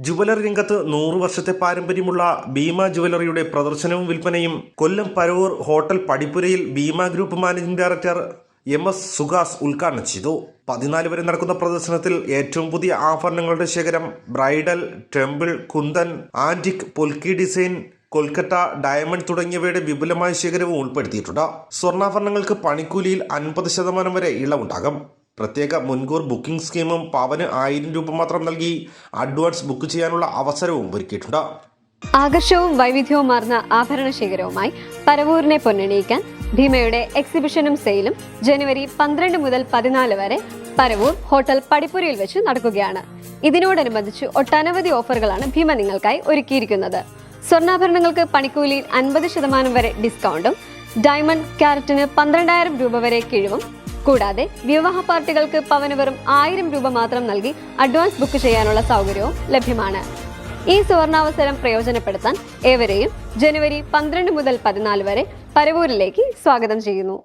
Jewellery രംഗത്ത് 100 വർഷത്തെ പാരമ്പര്യമുള്ള ഭീമ ജുവലറിയുടെ പ്രദർശനവും വിൽപ്പനയും കൊല്ലം പരവൂർ ഹോട്ടൽ പടിപ്പുരയിൽ Bhima group managing director MS Suhas ഉദ്ഘാടനം ചെയ്തു. 14 വരെ നടക്കുന്ന പ്രദർശനത്തിൽ ഏറ്റവും പുതിയ ആഭരണങ്ങളുടെ ശേഖരം, bridal, temple, kundan, antique, polki design, Kolkata, diamond തുടങ്ങിയവയുടെ വിപുലമായ ശേഖരവും ഉൾപ്പെടുത്തിയിട്ടുണ്ട്. സ്വർണ്ണാഭരണങ്ങൾക്ക് പണിക്കൂലിയിൽ 50% വരെ ഇളവുണ്ടാകും. പ്രത്യേക മുൻകൂർ ബുക്കിംഗ് സ്കീമും പവന് 1000 രൂപ മാത്രം നൽകി അഡ്വാൻസ് ബുക്ക് ചെയ്യാനുള്ള അവസരവും ഒരുക്കിയിട്ടുണ്ട്. ആകർഷവും വൈവിധ്യവുമാർന്ന ആഭരണ ശേഖരവുമായി പരവൂരിനെ പൊന്നണിയിക്കാൻ ഭീമയുടെ എക്സിബിഷനും സെയിലും ജനുവരി 12 മുതൽ 14 വരെ പരവൂർ ഹോട്ടൽ പടിപ്പുരയിൽ വെച്ച് നടക്കുകയാണ്. ഇതിനോടനുബന്ധിച്ച് ഒട്ടനവധി ഓഫറുകളാണ് ഭീമ നിങ്ങൾക്കായി ഒരുക്കിയിരിക്കുന്നത്. സ്വർണ്ണാഭരണങ്ങൾക്ക് പണിക്കൂലിയിൽ 50% വരെ ഡിസ്കൗണ്ടും, ഡയമണ്ട് ക്യാരറ്റിന് 12,000 രൂപ വരെ കിഴിവും, കൂടാതെ വിവാഹ പാർട്ടികൾക്ക് പവന് വെറും 1000 രൂപ മാത്രം നൽകി അഡ്വാൻസ് ബുക്ക് ചെയ്യാനുള്ള സൗകര്യവും ലഭ്യമാണ്. ഈ സുവർണാവസരം പ്രയോജനപ്പെടുത്താൻ ഏവരെയും ജനുവരി 12 മുതൽ 14 വരെ പരവൂരിലേക്ക് സ്വാഗതം ചെയ്യുന്നു.